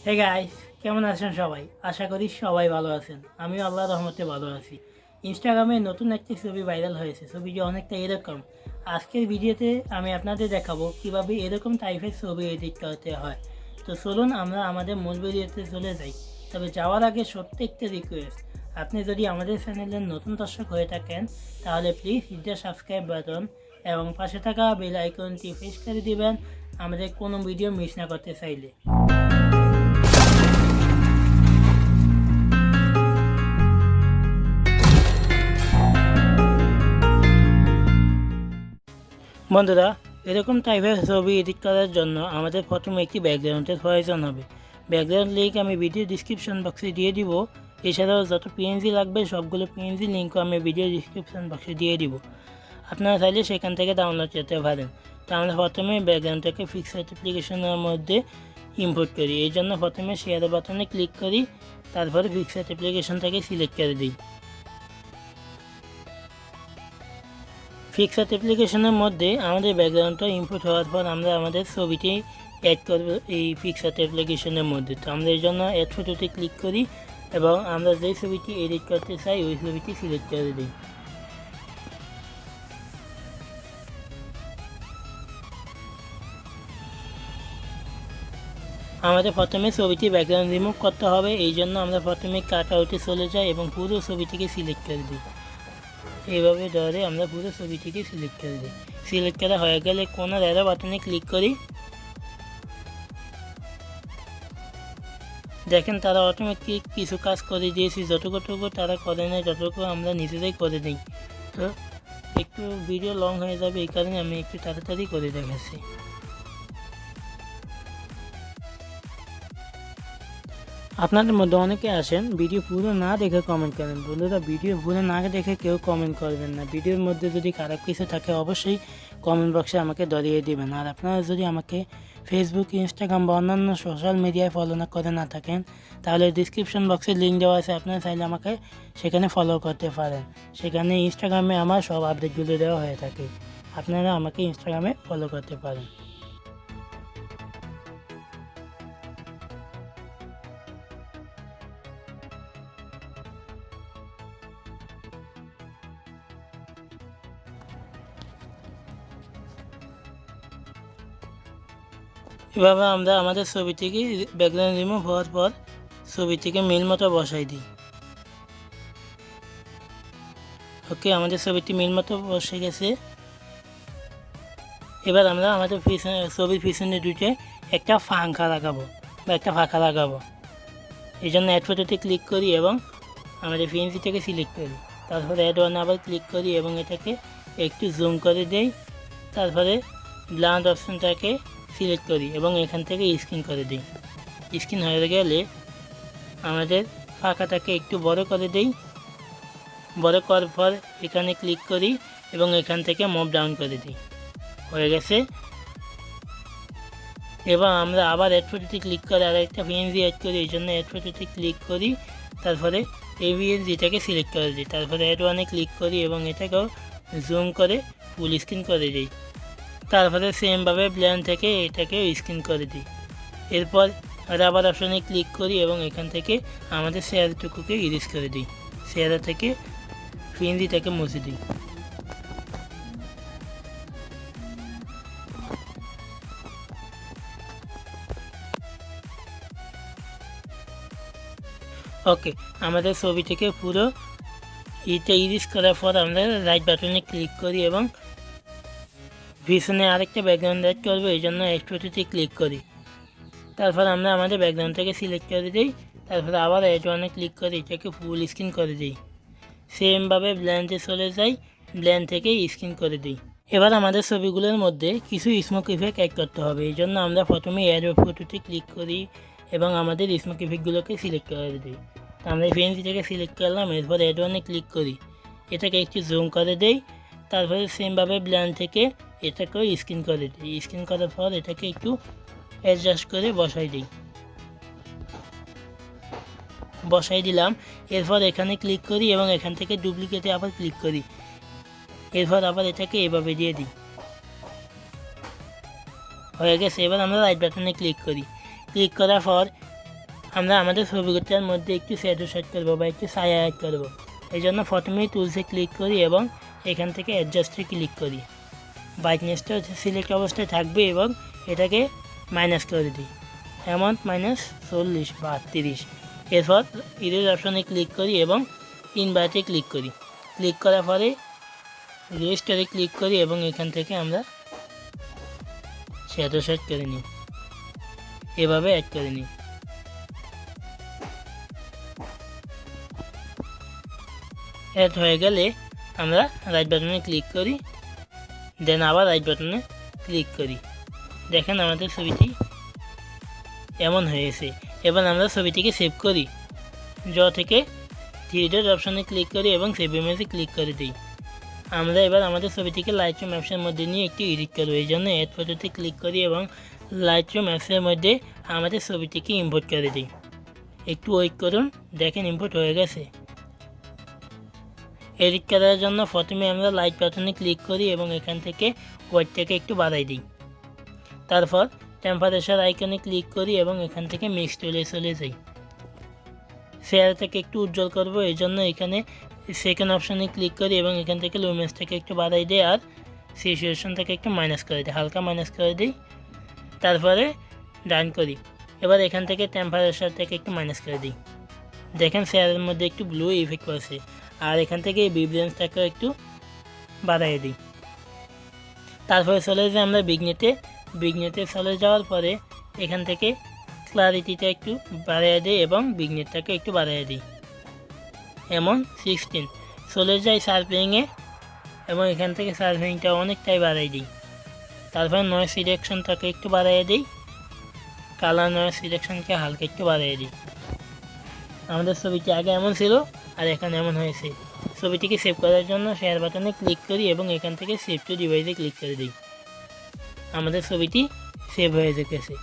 Hey guys, কেমন আছেন সবাই? আশা করি সবাই ভালো আছেন। আমিও আল্লাহর রহমতে ভালো আছি। ইনস্টাগ্রামে নতুন একটি ছবি ভাইরাল হয়েছে। ছবিটি অনেকটা এরকম। আজকের ভিডিওতে আমি আপনাদের দেখাবো কিভাবে এরকম টাইপের ছবি এডিট করতে হয়। তো চলুন আমরা আমাদের মূল ভিডিওতে চলে যাই। তবে যাওয়ার আগে সত্যি একটা রিকোয়েস্ট, আপনি যদি আমাদের চ্যানেলের নতুন দর্শক হয়ে থাকেন তাহলে please hit the subscribe button এবং পাশে থাকা বেল আইকনটি প্রেস করে দিবেন আমাদের কোনো ভিডিও মিস না করতে চাইলে। বন্ধুরা, এরকম টাইপের ছবি এডিট করার জন্য আমাদের প্রথমে একটি ব্যাকগ্রাউন্ডের প্রয়োজন হবে। ব্যাকগ্রাউন্ড লিঙ্ক আমি ভিডিও ডিসক্রিপশন বক্সে দিয়ে দিব। এছাড়াও যত পিএনজি লাগবে সবগুলো পিএনজি লিঙ্কও আমি ভিডিও ডিসক্রিপশন বক্সে দিয়ে দিব। আপনারা চাইলে সেখান থেকে ডাউনলোড করতে পারেন। তো আমরা প্রথমে ব্যাকগ্রাউন্ডটাকে পিক্সার্ট অ্যাপ্লিকেশনের মধ্যে ইম্পোর্ট করি। এই জন্য প্রথমে শেয়ার বাটনে ক্লিক করি, তারপরে পিক্সার্ট অ্যাপ্লিকেশনটাকে সিলেক্ট করে দিই। পিক্সার্ট অ্যাপ্লিকেশনের মধ্যে আমাদের ব্যাকগ্রাউন্ডটা ইনপুট হওয়ার পর আমরা আমাদের ছবিটি অ্যাড করব এই পিক্সার্ট অ্যাপ্লিকেশনের মধ্যে। তো আমরা এই জন্য অ্যাড ফটোতে ক্লিক করি এবং আমরা যেই ছবিটি এডিট করতে চাই ওই ছবিটি সিলেক্ট করে দিই। আমাদের প্রথমে ছবিটি ব্যাকগ্রাউন্ড রিমুভ করতে হবে, এই জন্য আমরা প্রথমে কাট আউটে চলে যাই এবং পুরো ছবিটিকে সিলেক্ট করে দিই। এইভাবে ধরে আমরা পুরো ছবিটিকে সিলেক্ট করে দিই। সিলেক্ট করা হয়ে গেলে কোনার অ্যারো বাটনে ক্লিক করি। দেখেন তারা অটোমেটিক কিছু কাজ করে দিয়েছি, যতটুকু তারা করে নেয় ততটুকু আমরা নিজেরাই করে দিই। তো একটু ভিডিও লং হয়ে যাবে, এই কারণে আমি একটু তাড়াতাড়ি করে দেখাচ্ছি। আপনাদের মধ্যে অনেকে আসেন ভিডিও পুরো না দেখে কমেন্ট করেন। বন্ধুরা, ভিডিও পুরো না দেখে কেউ কমেন্ট করবেন না। ভিডিওর মধ্যে যদি খারাপ কিছু থাকে অবশ্যই কমেন্ট বক্সে আমাকে ধরিয়ে দিবেন। আর আপনারা যদি আমাকে ফেসবুক, ইনস্টাগ্রাম বা অন্যান্য সোশ্যাল মিডিয়ায় ফলো না করে না থাকেন তাহলে ডিসক্রিপশন বক্সে লিঙ্ক দেওয়া আছে, আপনারা চাইলে আমাকে সেখানে ফলো করতে পারেন। সেখানে ইনস্টাগ্রামে আমার সব আপডেটগুলো দেওয়া হয়ে থাকে, আপনারা আমাকে ইনস্টাগ্রামে ফলো করতে পারেন। এভাবে আমরা আমাদের ছবিটিকে ব্যাকগ্রাউন্ড রিমুভ হওয়ার পর ছবিটিকে মিল মতো বসাই দিই। ওকে, আমাদের ছবিটি মিল মতো বসে গেছে। এবার আমরা আমাদের ছবির পিছনে দুইটে একটা ফাঁকা লাগাবো বা একটা ফাঁকা লাগাবো। এই জন্য অ্যাড ফটোতে ক্লিক করি এবং আমাদের পিএনজিটাকে সিলেক্ট করি। তারপরে অ্যাড ওয়ান আবার ক্লিক করি এবং এটাকে একটু জুম করে দেই। তারপরে ব্লান্ড অপশানটাকে সিলেক্ট করি এবং এখান থেকে স্ক্রিন করে দিই। স্ক্রিন হয়ে গেলে আমাদের ফাঁকাটাকে একটু বড় করে দেই। বড় করার পর এখানে ক্লিক করি এবং এখান থেকে মুভ ডাউন করে দিই। হয়ে গেছে। এবার আমরা আবার অ্যাড ফটোতে ক্লিক করে আর একটা পিএনজি অ্যাড করি, এই জন্য অ্যাড ফটোতে ক্লিক করি, তারপরে এই পিএনজিটাকে সিলেক্ট করে দিই। তারপরে অ্যাড ওয়ানে ক্লিক করি এবং এটাকেও জুম করে ফুল স্ক্রিন করে দিই। তারপরে সেমভাবে প্ল্যান থেকে এটাকে স্ক্রিন করে দিই। এরপর রাবার অপশানে ক্লিক করি এবং এখান থেকে আমাদের শেয়ারটুকুকে ইরেজ করে দিই। শেয়ার থেকে পিএনজিটাকে মুছে দিই। ওকে, আমাদের ছবিটিকে পুরো ইরেজ করার পর আমরা রাইট বাটনে ক্লিক করি এবং পিছনে আরেকটা ব্যাকগ্রাউন্ড অ্যাড করবো, এই জন্য এক্সপোর্টে ক্লিক করি। তারপর আমরা আমাদের ব্যাকগ্রাউন্ডটাকে সিলেক্ট করে দিই। তারপরে আবার অ্যাড ওয়ানে ক্লিক করে এটাকে ফুল স্ক্রিন করে দিই। সেমভাবে ব্ল্যান্ডে চলে যাই, ব্ল্যান্ড থেকে স্ক্রিন করে দিই। এবার আমাদের ছবিগুলোর মধ্যে কিছু স্মোক ইফেক্ট অ্যাড করতে হবে, এই জন্য আমরা প্রথমে অ্যাড ফটোতে ক্লিক করি এবং আমাদের স্মোক ইফেক্টগুলোকে সিলেক্ট করে দিই। আমরা পিএনজিটাকে সিলেক্ট করলাম, এরপর অ্যাড ওয়ানে ক্লিক করি, এটাকে একটু জুম করে দেই। তারপরে সেমভাবে ব্ল্যান্ড থেকে এটাকেও স্ক্রিন করে দিই। স্ক্রিন করার পর এটাকে একটু অ্যাডজাস্ট করে বসাই দিলাম। এরপর এখানে ক্লিক করি এবং এখান থেকে ডুপ্লিকেটে আবার ক্লিক করি। এরপর আবার এটাকে এভাবে দিয়ে দিই। হয়ে গেছে। এবার আমরা রাইট বাটনে ক্লিক করি। ক্লিক করার পর আমরা আমাদের ছবিটার মধ্যে একটু শ্যাডো সেট করবো বা একটু ছায়া অ্যাড করবো। এই জন্য প্রথমেই টুলসে ক্লিক করি এবং এখান থেকে অ্যাডজাস্টে ক্লিক করি। ব্রাইটনেসটা সিলেক্ট অবস্থায় থাকবে এবং এটাকে মাইনাস করে দিই, অ্যামাউন্ট -40 বা 38। এরপর ইরেজ অপশনে ক্লিক করি এবং ইনভার্টে ক্লিক করি। ক্লিক করার পরে রেজিস্টারে ক্লিক করি এবং এখান থেকে আমরা শ্যাডো সেট করে নিই, এভাবে অ্যাড করে নিই। অ্যাড হয়ে গেলে আমরা রাইট বাটনে ক্লিক করি, দেন আবার রাইট বাটনে ক্লিক করি। দেখেন আমাদের ছবিটি এমন হয়েছে। এবার আমরা ছবিটিকে সেভ করি। থেকে 3 ডট অপশনে ক্লিক করি এবং সেভ ইমেজে ক্লিক করে দিই। আমরা এবার আমাদের ছবিটিকে লাইটরুম অ্যাপসের মধ্যে নিয়ে একটু এডিট করবো। এই জন্য অ্যাড ফটোতে ক্লিক করি এবং লাইটরুম অ্যাপসের মধ্যে আমাদের ছবিটিকে ইম্পোর্ট করে দিই। একটু ওয়েট করুন, দেখেন ইম্পোর্ট হয়ে গেছে। এডিট করার জন্য প্রথমে আমরা লাইট বাটনে ক্লিক করি এবং এখান থেকে ওয়েটটাকে একটু বাড়াই দিই। তারপর টেম্পারেচার আইকনে ক্লিক করি এবং এখান থেকে মিক্স টুলে চলে যাই। চেহারাটাকে একটু উজ্জ্বল করব, এই জন্য এখানে সেকেন্ড অপশানে ক্লিক করি এবং এখান থেকে লুমেন্সটাকে একটু বাড়াই দিই আর সিচুয়েশনটাকে একটু মাইনাস করে দিই, হালকা মাইনাস করে দিই। তারপরে ডান করি। এবার এখান থেকে টেম্পারেচারটাকে একটু মাইনাস করে দিই। দেখেন চেহারার মধ্যে একটু ব্লু ইফেক্ট পড়ছে। আর এখান থেকে এই ভিব্রেন্সটাকে একটু বাড়াই দিই। তারপরে চলে যাই আমরা বিগনেটে চলে যাওয়ার পরে এখান থেকে ক্লারিটিটা একটু বাড়িয়ে দিই এবং বিগনেটটাকে একটু বাড়িয়ে দিই, এমন 16। চলে যাই শার্পেনিংয়ে এবং এখান থেকে শার্পেনিংটা অনেকটাই বাড়াই দিই। তারপর নয়েজ সিলেকশনটাকে একটু বাড়িয়ে দিই, কালার নয়েজ সিলেকশনকে হালকা একটু বাড়িয়ে দিই। আমাদের ছবিটি আগে এমন ছিল আর এখন এমন হয়েছে। ছবিটিকে সেভ করার জন্য শেয়ার বাটনে ক্লিক করি এবং এখান থেকে সেভ টু ডিভাইসে ক্লিক করে দিই। আমাদের ছবিটি সেভ হয়ে গেছে।